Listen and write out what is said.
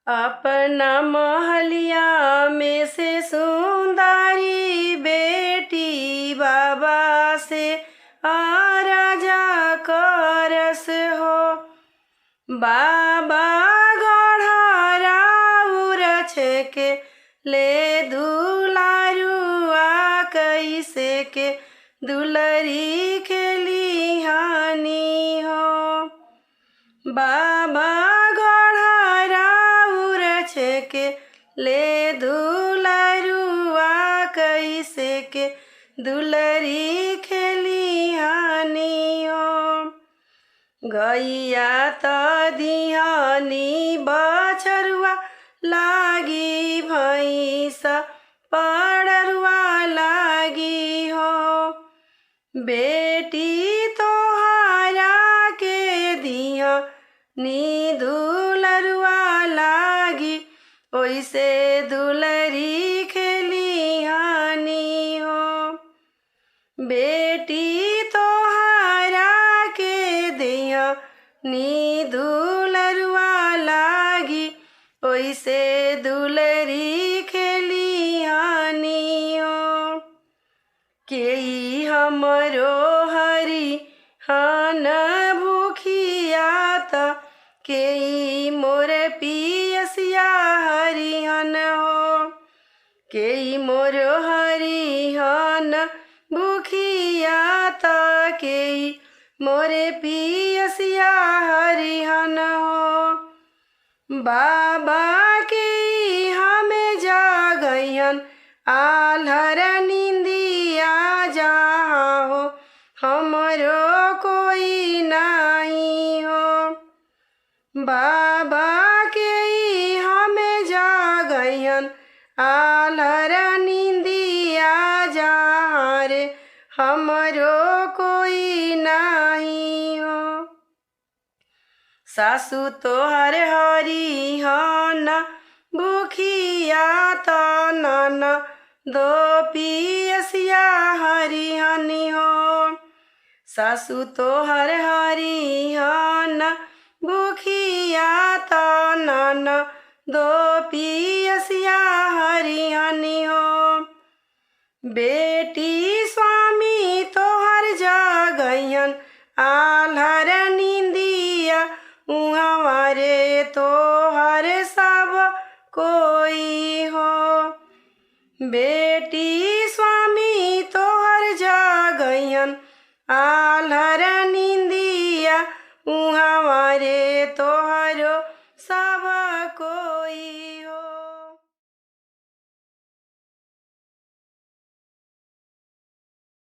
अपना महलिया में से सुंदरी बेटी बाबा से आराजा करस हो। बाबा गढ़रा उरछ के ले दुलारुआ कैसे के दुलरी खेली हानि हो। बाबा गढ़रा उरछ के ले दुलारुआ कैसे के दुलरी खेली हानि हो। गैया त दिहानी बछरुआ लागी भैंस पड़रुआ लागी हो। बेटी तोहारा के दिया नी दुलरुआ लागी ओइसे दुलरी खेली हानि हो। बेटी तोहारा के दिया नी दुलरुआ लागी ओइसे दुलरी खेली हानि हो। केई हमरो हरि हान भूखिया त केई मोर पियसिया हरिहन हो। केई मोर हरिहन भूखिया त केई मोरे पियसिया हरिहन हो। बाबा के हमें जागयन आल्हर निंदिया जहाँ हो हमरो कोई नहीं हो। बाबा के हमें जागयन आल्हर निंदिया जहाँ रे हमरो कोई नहीं हो। सासु तोहर हरिहन भूखिया त नन दो पियसिया हरिहनि हो। सासु तोहर हरिहन भूखिया त नन दो पियसिया हरिहनि हो। बेटी स्वामी तोहर जागयन आल्हर निंदिया उहाँ रे तोहर सब कोई हो। बेटी